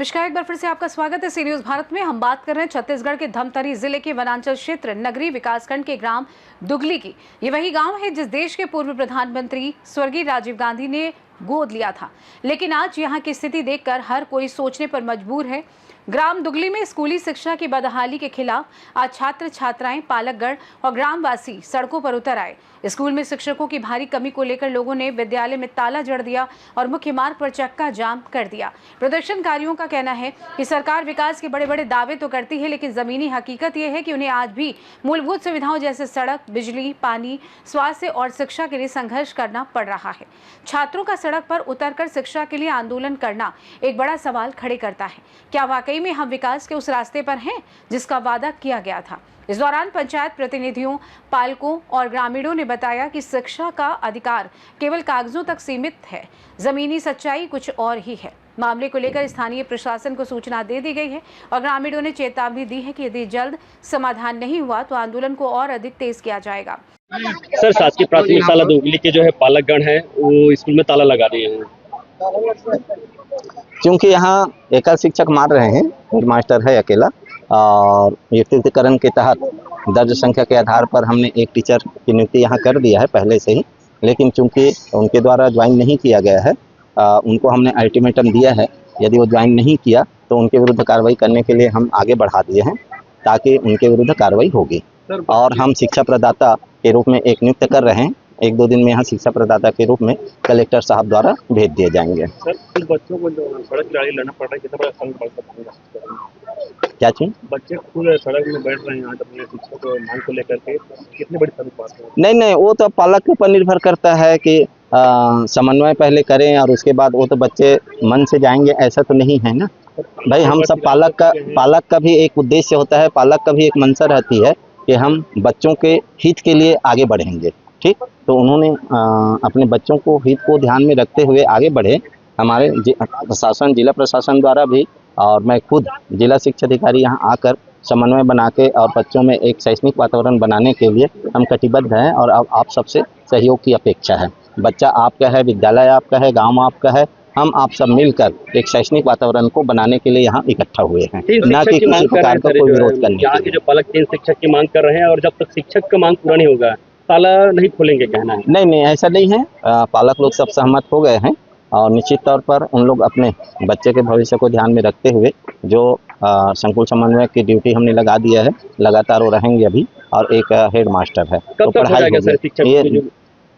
नमस्कार, एक बार फिर से आपका स्वागत है सी न्यूज भारत में। हम बात कर रहे हैं छत्तीसगढ़ के धमतरी जिले के वनांचल क्षेत्र नगरी विकासखंड के ग्राम दुगली की। ये वही गांव है जिस देश के पूर्व प्रधानमंत्री स्वर्गीय राजीव गांधी ने गोद लिया था। लेकिन आज यहाँ की स्थिति देखकर हर कोई सोचने पर मजबूर है। ग्राम दुगली में स्कूली शिक्षा की बदहाली के खिलाफ आज छात्र छात्राएं, पालकगण और ग्रामवासी सड़कों पर उतर आए। स्कूल में शिक्षकों की भारी कमी को लेकर लोगों ने विद्यालय में ताला जड़ दिया और मुख्य मार्ग पर चक्का जाम कर दिया। प्रदर्शनकारियों का कहना है कि सरकार विकास के बड़े बड़े दावे तो करती है, लेकिन जमीनी हकीकत यह है कि उन्हें आज भी मूलभूत सुविधाओं जैसे सड़क, बिजली, पानी, स्वास्थ्य और शिक्षा के लिए संघर्ष करना पड़ रहा है। छात्रों का सड़क पर उतरकर शिक्षा के लिए आंदोलन करना एक बड़ा सवाल खड़े करता है। क्या वाकई में हम विकास के उस रास्ते पर हैं जिसका वादा किया गया था? इस दौरान पंचायत प्रतिनिधियों, पालकों और ग्रामीणों ने बताया कि शिक्षा का अधिकार केवल कागजों तक सीमित है, जमीनी सच्चाई कुछ और ही है। मामले को लेकर स्थानीय प्रशासन को सूचना दे दी गई है और ग्रामीणों ने चेतावनी दी है कि यदि जल्द समाधान नहीं हुआ तो आंदोलन को और अधिक तेज किया जाएगा। सर, शासकीय प्राथमिक शाला दुगली के जो है पालकगण है वो स्कूल में ताला लगा दिए हैं क्योंकि यहाँ एकल शिक्षक मार रहे हैं, हेडमास्टर है अकेला, और व्यक्तिगतकरण के तहत दर्ज संख्या के आधार पर हमने एक टीचर की नियुक्ति यहाँ कर दिया है पहले से ही। लेकिन चूंकि उनके द्वारा ज्वाइन नहीं किया गया है, उनको हमने अल्टीमेटम दिया है, यदि वो ज्वाइन नहीं किया तो उनके विरुद्ध कार्रवाई करने के लिए हम आगे बढ़ा दिए हैं ताकि उनके विरुद्ध कार्रवाई होगी। और हम शिक्षा प्रदाता के रूप में एक नियुक्त कर रहे हैं, 1-2 दिन में यहाँ शिक्षा प्रदाता के रूप में कलेक्टर साहब द्वारा भेज दिए जाएंगे। सर, कुछ बच्चों को जो सड़क की लड़ाई लड़ना पड़ रहा है, कितना बड़ा संघर्ष पड़ सकता है? क्या चीज? बच्चे खुद सड़क में बैठ रहे हैं आज अपने शिक्षा को मांग को लेकर के, कितनी बड़ी बात है? नहीं, वो तो पालक के ऊपर निर्भर करता है कि समन्वय पहले करें और उसके बाद वो तो बच्चे मन से जाएंगे, ऐसा तो नहीं है ना भाई। हम सब पालक का भी एक उद्देश्य होता है, पालक का भी एक मंशा रहती है कि हम बच्चों के हित के लिए आगे बढ़ेंगे। ठीक, तो उन्होंने अपने बच्चों को हित को ध्यान में रखते हुए आगे बढ़े। हमारे प्रशासन, जिला प्रशासन द्वारा भी, और मैं खुद जिला शिक्षा अधिकारी यहाँ आकर समन्वय बना के और बच्चों में एक शैक्षणिक वातावरण बनाने के लिए हम कटिबद्ध हैं। और अब आप सबसे सहयोग की अपेक्षा है। बच्चा आपका है, विद्यालय आपका है, गाँव आपका है। हम आप सब मिलकर एक शैक्षणिक वातावरण को बनाने के लिए यहाँ इकट्ठा हुए हैं, ना कि किसी प्रकार का कोई विरोध करने। यहाँ के जो पालक 3 शिक्षक की मांग कर रहे हैं और जब तक शिक्षक का मांग पूरा नहीं होगा ताला नहीं खोलेंगे, कहना है। नहीं, ऐसा नहीं है। पालक लोग सब सहमत हो गए हैं और निश्चित तौर पर उन लोग अपने बच्चे के भविष्य को ध्यान में रखते हुए जो संकुल समन्वय की ड्यूटी हमने लगा दिया है, लगातार वो रहेंगे अभी। और एक हेड मास्टर है, तो पढ़ाई ये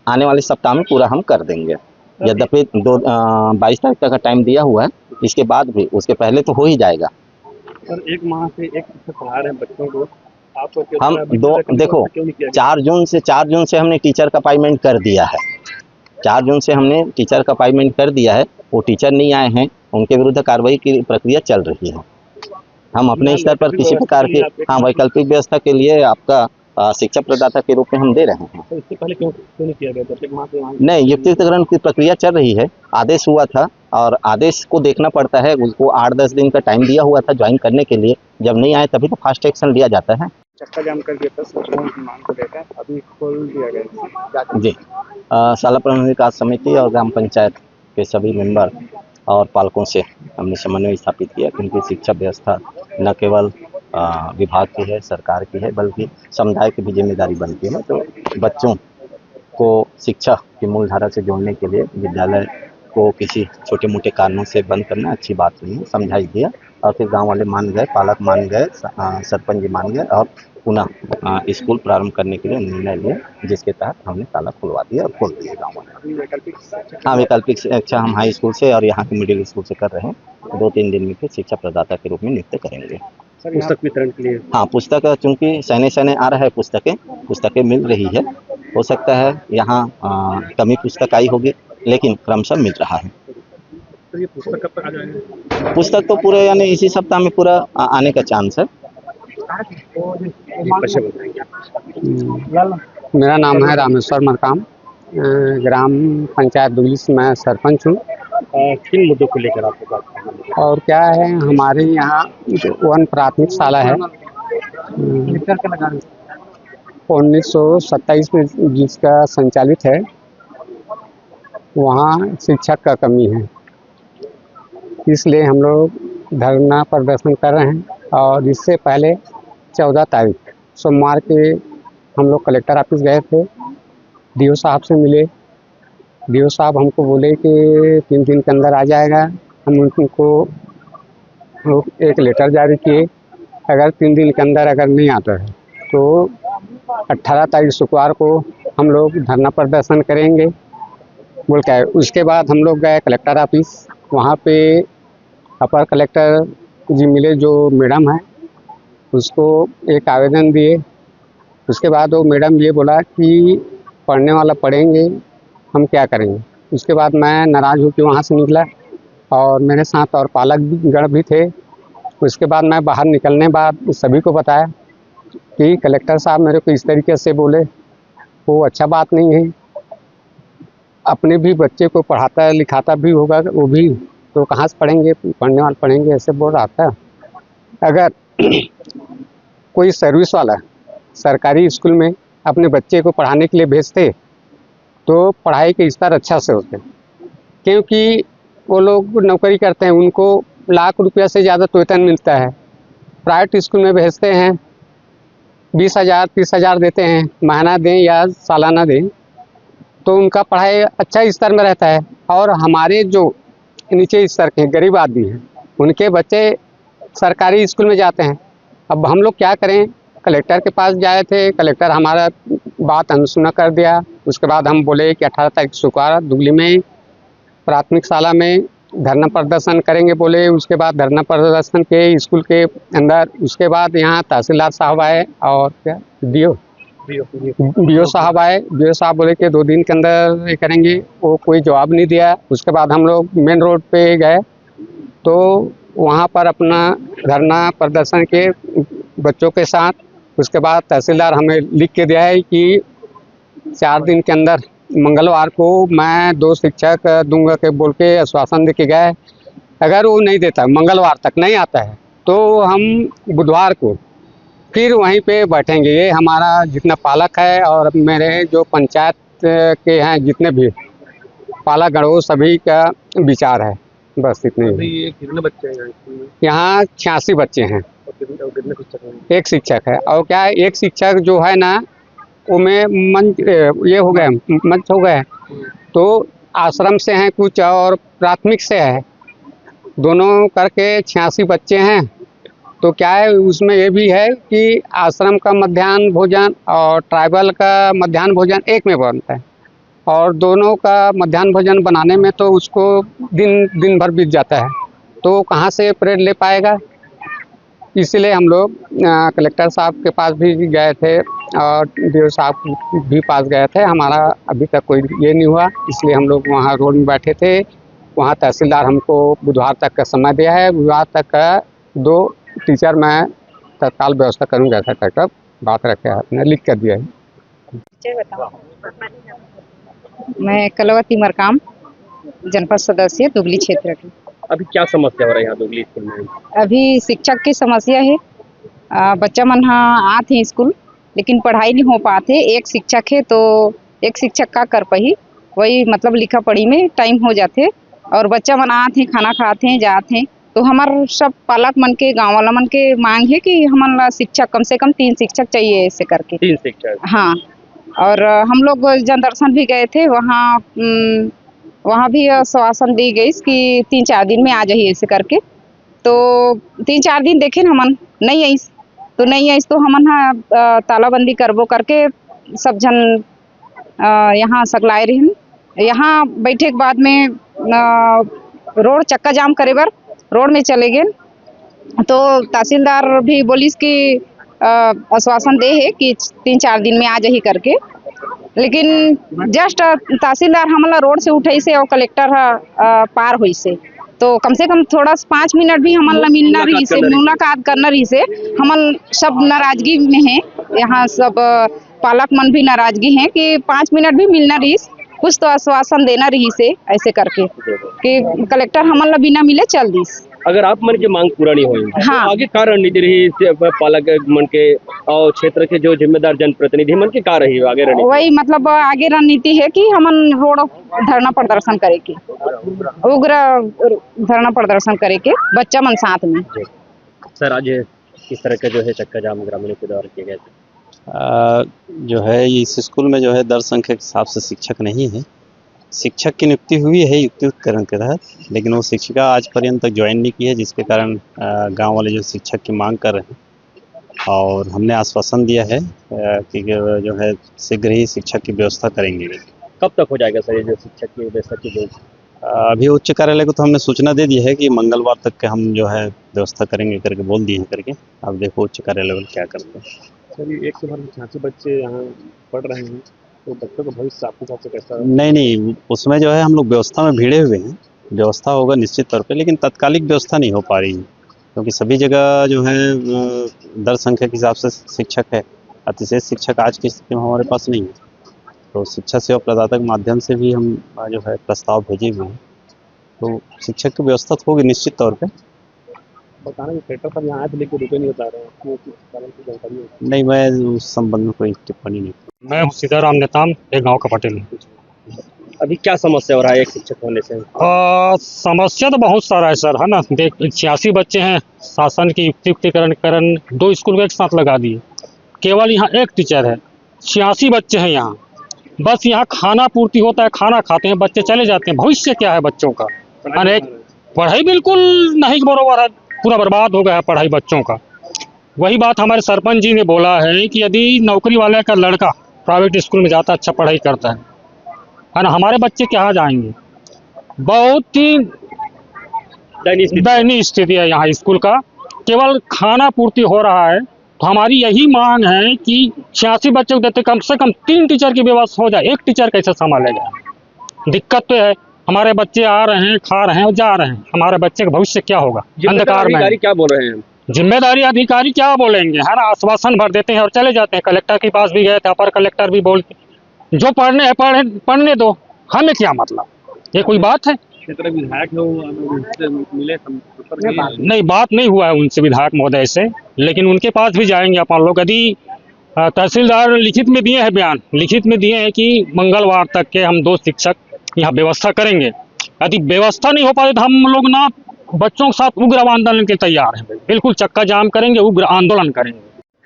आने वाले सप्ताह में पूरा हम कर देंगे। यद्यपि 22 तारीख तक का टाइम दिया हुआ है, इसके बाद भी, उसके पहले तो हो ही जाएगा। सर, 1 माह से एक पढ़ा रहे हैं बच्चों को, हम देखो 4 जून से हमने टीचर का अपॉइंटमेंट कर दिया है। 4 जून से हमने टीचर का अपॉइंटमेंट कर दिया है। वो टीचर नहीं आए हैं, उनके विरुद्ध कार्रवाई की प्रक्रिया चल रही है। हम अपने स्तर पर किसी प्रकार की वैकल्पिक व्यवस्था के लिए आपका शिक्षा प्रदाता के रूप में हम दे रहे हैं। तो इससे पहले क्यों नहीं किया गया? नहीं, युक्तिकरण की प्रक्रिया चल रही है। आदेश हुआ था और आदेश को देखना पड़ता है। उसको 8-10 दिन का टाइम दिया हुआ था ज्वाइन करने के लिए। जब नहीं आए तभी तो फास्ट एक्शन लिया जाता है। चक्का जाम कर दिया था शिक्षकों की मांग को लेकर, अभी खोल दिया गया जी। शाला प्रबंधन विकास समिति और ग्राम पंचायत के सभी मेंबर और पालकों से हमने समन्वय स्थापित किया, क्योंकि शिक्षा व्यवस्था न केवल विभाग की है, सरकार की है, बल्कि समुदाय की भी जिम्मेदारी बनती है। तो बच्चों को शिक्षा की मूल धारा से जोड़ने के लिए विद्यालय को किसी छोटे मोटे कारणों से बंद करना अच्छी बात नहीं है, समझाई दिया। और फिर गांव वाले मान गए, पालक मान गए, सरपंच जी मान गए और पुनः स्कूल प्रारंभ करने के लिए निर्णय लिया, जिसके तहत हमने ताला खुलवा दिया और खोल दिया गाँव वाले। हाँ, वैकल्पिक शिक्षा हम हाई स्कूल से और यहाँ के मिडिल स्कूल से कर रहे हैं। 2-3 दिन में फिर शिक्षा प्रदाता के रूप में नियुक्त करेंगे। पुस्तक वितरण के लिए? हाँ, पुस्तक, चूँकि सैने आ रहा है, पुस्तकें मिल रही है। हो सकता है यहाँ कमी पुस्तक आई होगी, लेकिन क्रमशः मिल रहा है। तो ये पुस्तक कब तक आ जाएगा? पुस्तक तो पूरे यानी इसी सप्ताह में पूरा आने का चांस है। मेरा नाम है रामेश्वर मरकाम, ग्राम पंचायत दुगली से मैं सरपंच हूँ। किन मुद्दों को लेकर आपके पास? और क्या है, हमारे यहाँ वन प्राथमिक शाला है, 1927 में जिसका संचालित है, वहाँ शिक्षक का कमी है। इसलिए हम लोग धरना प्रदर्शन कर रहे हैं। और इससे पहले 14 तारीख सोमवार के हम लोग कलेक्टर ऑफिस गए थे, डीओ साहब से मिले। डीओ साहब हमको बोले कि 3 दिन के अंदर आ जाएगा। हम उनको एक लेटर जारी किए, अगर 3 दिन के अंदर अगर नहीं आता है तो 18 तारीख शुक्रवार को हम लोग धरना प्रदर्शन करेंगे बोल के। उसके बाद हम लोग गए कलेक्टर ऑफिस, वहाँ पे अपर कलेक्टर जी मिले, जो मैडम है, उसको एक आवेदन दिए। उसके बाद वो मैडम ये बोला कि पढ़ने वाला पढ़ेंगे, हम क्या करेंगे। उसके बाद मैं नाराज़ होकर वहाँ से निकला और मेरे साथ और पालक गण भी थे। उसके बाद मैं बाहर निकलने बाद सभी को बताया कि कलेक्टर साहब मेरे को इस तरीके से बोले, वो अच्छा बात नहीं है। अपने भी बच्चे को पढ़ाता लिखाता भी होगा वो भी, तो कहाँ से पढ़ेंगे, पढ़ने वाले पढ़ेंगे, ऐसे बोल रहा था। अगर कोई सर्विस वाला सरकारी स्कूल में अपने बच्चे को पढ़ाने के लिए भेजते तो पढ़ाई के स्तर अच्छा से होते, क्योंकि वो लोग नौकरी करते हैं, उनको लाख रुपया से ज़्यादा वेतन मिलता है। प्राइवेट स्कूल में भेजते हैं 20,000 30,000 देते हैं, महीना दें या सालाना दें, तो उनका पढ़ाई अच्छा स्तर में रहता है। और हमारे जो नीचे स्तर के गरीब आदमी हैं, उनके बच्चे सरकारी स्कूल में जाते हैं। अब हम लोग क्या करें, कलेक्टर के पास जाए थे, कलेक्टर हमारा बात अनसुना कर दिया। उसके बाद हम बोले कि 18 तारीख शुक्रवार दुगली में प्राथमिक शाला में धरना प्रदर्शन करेंगे बोले। उसके बाद धरना प्रदर्शन के स्कूल के अंदर, उसके बाद यहाँ तहसीलदार साहब आए और क्या बीओ साहब आए। बीओ साहब बोले कि 2 दिन के अंदर ये करेंगे, वो कोई जवाब नहीं दिया। उसके बाद हम लोग मेन रोड पे गए तो वहाँ पर अपना धरना प्रदर्शन के बच्चों के साथ। उसके बाद तहसीलदार हमें लिख के दिया है कि 4 दिन के अंदर मंगलवार को मैं 2 शिक्षक दूंगा के बोल के आश्वासन दे के गए। अगर वो नहीं देता, मंगलवार तक नहीं आता है, तो हम बुधवार को फिर वहीं पे बैठेंगे। ये हमारा जितना पालक है और मेरे जो पंचायत के हैं जितने भी पालक गण, वो सभी का विचार है। बस इतने ही। कितने बच्चे हैं स्कूल में? यहाँ 86 बच्चे हैं, कितने शिक्षक हैं? एक शिक्षक है। और क्या है, एक शिक्षक जो है ना, वो में मंच ये हो गए, मंच हो गए, तो आश्रम से हैं कुछ और प्राथमिक से है, दोनों करके 86 बच्चे हैं। तो क्या है, उसमें ये भी है कि आश्रम का मध्याह्न भोजन और ट्राइबल का मध्याह्न भोजन एक में बनता है, और दोनों का मध्याह्न भोजन बनाने में तो उसको दिन भर बीत जाता है, तो कहाँ से परेड ले पाएगा। इसलिए हम लोग कलेक्टर साहब के पास भी गए थे और डीओ साहब भी पास गए थे। हमारा अभी तक कोई ये नहीं हुआ, इसलिए हम लोग वहाँ रोड में बैठे थे। वहाँ तहसीलदार हमको बुधवार तक का समय दिया है, बुधवार तक का 2 टीचर मैं तत्काल व्यवस्था करूँगा, ऐसा कहकर बात रखे आपने लिख कर दिया है। मैं कलवती मरकाम जनपद सदस्य दुगली क्षेत्र की। अभी क्या समस्या हो रही है यहाँ दुगली स्कूल में? अभी शिक्षक की समस्या है। बच्चा मन हाँ आते हैं स्कूल, लेकिन पढ़ाई नहीं हो पाते। एक शिक्षक है तो एक शिक्षक का कर पाही, वही मतलब लिखा पढ़ी में टाइम हो जाते। और बच्चा मन आते हैं, खाना खाते हैं, जाते हैं। तो हमार सब पालक मन के, गाँव वाला मन के मांग है कि हमारा शिक्षक कम से कम 3 शिक्षक चाहिए, ऐसे करके। 3 शिक्षक? हाँ। और हम लोग जनदर्शन भी गए थे, वहाँ भी आश्वासन दी गई कि 3-4 दिन में आ जाइए, ऐसे करके। तो 3-4 दिन देखे हमन नहीं आई, तो हमन तालाबंदी करबो करके सब जन यहाँ सगलाए रहे। यहाँ बैठे के बाद में रोड चक्का जाम करे बर रोड में चले गए। तो तहसीलदार भी बोलिस कि आश्वासन दे है कि 3-4 दिन में आ जाही करके, लेकिन जस्ट तहसीलदार हमला रोड से उठाई से और कलेक्टर पार हुई से, तो कम से कम थोड़ा 5 मिनट भी हमला मिलना रही से, मुलाकात करना रही से। हमन सब नाराजगी में हैं, यहाँ सब पालक मन भी नाराजगी हैं कि 5 मिनट भी मिलना रही, कुछ तो आश्वासन देना रही से ऐसे करके कि कलेक्टर हमन ला बिना मिले चल दीस। अगर आप मन के मांग पूरा नहीं हुई तो हाँ। आगे का रणनीति रही पालक मन के और क्षेत्र के जो जिम्मेदार जनप्रतिनिधि मन के का रही आगे रणनीति? वही मतलब आगे रणनीति है कि हमन रोड धरना प्रदर्शन करे के, उग्र धरना प्रदर्शन करे के बच्चा मन साथ में। सर आज किस तरह का जो है चक्का जाम ग्रामीणों के द्वारा किए गए थे? जो है इस स्कूल में जो है दर संख्या के हिसाब से शिक्षक नहीं है। शिक्षक की नियुक्ति हुई है युक्तिकरण के तहत, लेकिन वो शिक्षिका आज पर्यंत तक ज्वाइन नहीं की है, जिसके कारण गांव वाले जो शिक्षक की मांग कर रहे हैं और हमने आश्वासन दिया है कि जो है शीघ्र ही शिक्षक की व्यवस्था करेंगे। कब तक हो जाएगा सर ये जो शिक्षक की व्यवस्था की गई? अभी उच्च कार्यालय को तो हमने सूचना दे दी है कि मंगलवार तक के हम जो है व्यवस्था करेंगे करके बोल दिए हैं करके। अब देखो उच्च कार्यालय क्या करते हैं। सर ये 186 बच्चे यहाँ पढ़ रहे हैं, तो बच्चों का भविष्य आपके हिसाब से कैसा? नहीं, उसमें जो है हम लोग व्यवस्था में भिड़े हुए हैं। व्यवस्था होगा निश्चित तौर पे, लेकिन तात्कालिक व्यवस्था नहीं हो पा रही है, क्योंकि सभी जगह जो है दर संख्या के हिसाब से शिक्षक है। अतिशेष शिक्षक आज की स्थिति में हमारे पास नहीं है, तो शिक्षा सेवा प्रदाता के माध्यम से भी हम जो है प्रस्ताव भेजे हुए हैं, तो शिक्षक की व्यवस्था तो होगी निश्चित तौर पे। बताना कि कलेक्टर साहब यहाँ आए थे लेकिन रुपये नहीं बता रहे हैं, किस कारण की जानकारी है? नहीं, मैं उस संबंध में कोई टिप्पणी नहीं। मैं सीताराम नेताम, एक गांव का पटेल हूँ। अभी क्या समस्या हो रहा है एक शिक्षक होने से? समस्या तो बहुत सारा है सर, है ना। देख 86 बच्चे हैं, शासन की युक्तिकरण 2 स्कूल को एक साथ लगा दिए। केवल यहाँ एक टीचर है, 86 बच्चे हैं यहाँ। बस यहाँ खाना पूर्ति होता है, खाना खाते हैं, बच्चे चले जाते हैं। भविष्य क्या है बच्चों का? अनेक पढ़ाई बिल्कुल नहीं बरोबर है, पूरा बर्बाद हो गया है पढ़ाई बच्चों का। वही बात हमारे सरपंच जी ने बोला है कि यदि नौकरी वाले का लड़का प्राइवेट स्कूल में जाता, अच्छा पढ़ाई करता है ना, हमारे बच्चे कहाँ जाएंगे? बहुत ही दयनीय स्थिति है यहाँ स्कूल का। केवल खाना पूर्ति हो रहा है, तो हमारी यही मांग है कि 86 बच्चों को देते कम से कम 3 टीचर की व्यवस्था हो जाए। एक टीचर कैसे संभालेगा? दिक्कत तो है, हमारे बच्चे आ रहे हैं, खा रहे हैं और जा रहे हैं। हमारे बच्चे का भविष्य क्या होगा? अंधकार में। अधिकारी क्या बोल रहे हैं? जिम्मेदारी अधिकारी क्या बोलेंगे, है ना। आश्वासन भर देते हैं और चले जाते हैं। कलेक्टर के पास भी गए थे, अपर कलेक्टर भी बोलते जो पढ़ने है पढ़ने दो, हमें क्या मतलब? ये कोई बात है? क्षेत्र विधायक मिले नहीं, बात नहीं हुआ है उनसे, विधायक महोदय से, लेकिन उनके पास भी जाएंगे अपन लोग। यदि तहसीलदार लिखित में दिए हैं, बयान लिखित में दिए हैं कि मंगलवार तक के हम 2 शिक्षक यहाँ व्यवस्था करेंगे। यदि व्यवस्था नहीं हो पाए तो हम लोग ना बच्चों के साथ उग्र आंदोलन के तैयार हैं। बिल्कुल चक्का जाम करेंगे, उग्र आंदोलन करेंगे।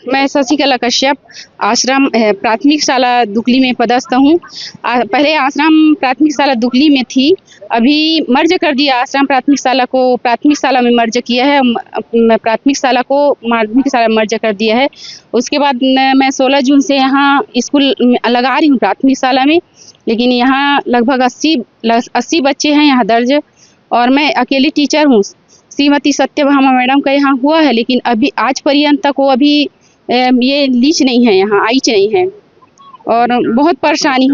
मैं शशिकला कश्यप आश्रम प्राथमिक शाला दुगली में पदस्थ हूँ। पहले आश्रम प्राथमिक शाला दुगली में थी, अभी मर्ज कर दिया आश्रम प्राथमिक शाला को, प्राथमिक शाला में मर्ज किया है। प्राथमिक शाला को माध्यमिक शाला में मर्ज कर दिया है। उसके बाद मैं 16 जून से यहाँ स्कूल लगा रही हूँ प्राथमिक शाला में, लेकिन यहाँ लगभग 80 बच्चे हैं यहाँ दर्ज, और मैं अकेली टीचर हूँ। श्रीमती सत्यभामा मैडम का यहाँ हुआ है, लेकिन अभी आज पर्यंत तक वो अभी ये लीच नहीं है, यहाँ आईच नहीं है, और बहुत परेशानी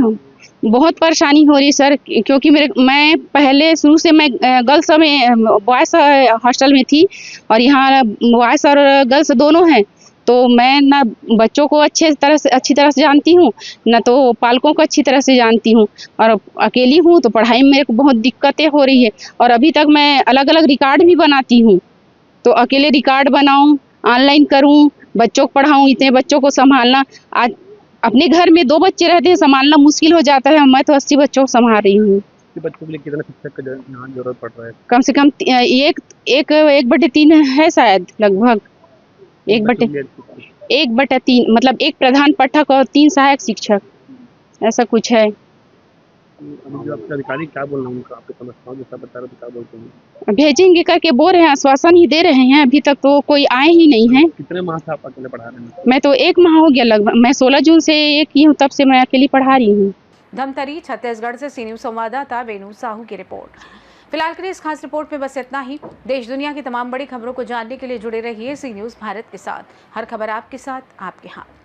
हो रही सर। क्योंकि मैं पहले शुरू से मैं गर्ल्स में बॉयज़ हॉस्टल में थी, और यहाँ बॉयज़ और गर्ल्स दोनों हैं, तो मैं ना बच्चों को अच्छी तरह से जानती हूँ, ना तो पालकों को अच्छी तरह से जानती हूँ, और अकेली हूँ तो पढ़ाई में मेरे को बहुत दिक्कतें हो रही है। और अभी तक मैं अलग अलग रिकॉर्ड भी बनाती हूँ, तो अकेले रिकॉर्ड बनाऊँ, ऑनलाइन करूँ, बच्चों को पढ़ाऊँ, इतने बच्चों को संभालना, आज अपने घर में 2 बच्चे रहते हैं, संभालना मुश्किल हो जाता है। मैं तो 80 बच्चों को संभाल रही हूँ। बच्चों के लिए कितना शिक्षक का जरूरत पड़ रहा है? कम से कम 1/3 है शायद, लगभग 1/3, मतलब 1 प्रधान पाठक और 3 सहायक शिक्षक, ऐसा कुछ है। अभी जो आपके अधिकारी क्या बोल रहे हैं उनका, आपको समझता हूँ जैसा बता रहे तो क्या बोलते हैं? भेजेंगे करके बोल रहे हैं, आश्वासन ही दे रहे हैं, अभी तक तो कोई आए ही नहीं है। कितने माह से आप अकेले पढ़ा रहे हैं? मैं तो 1 माह हो गया लगभग, मैं 16 जून से एक ही हूँ, तब से मैं अकेली पढ़ा रही हूँ। धमतरी छत्तीसगढ़ से सी न्यूज़ संवाददाता वेणु साहू की रिपोर्ट। फिलहाल के लिए इस खास रिपोर्ट में बस इतना ही। देश दुनिया की तमाम बड़ी खबरों को जानने के लिए जुड़े रहिए सी न्यूज़ भारत के साथ। हर खबर आपके साथ, आपके हाथ।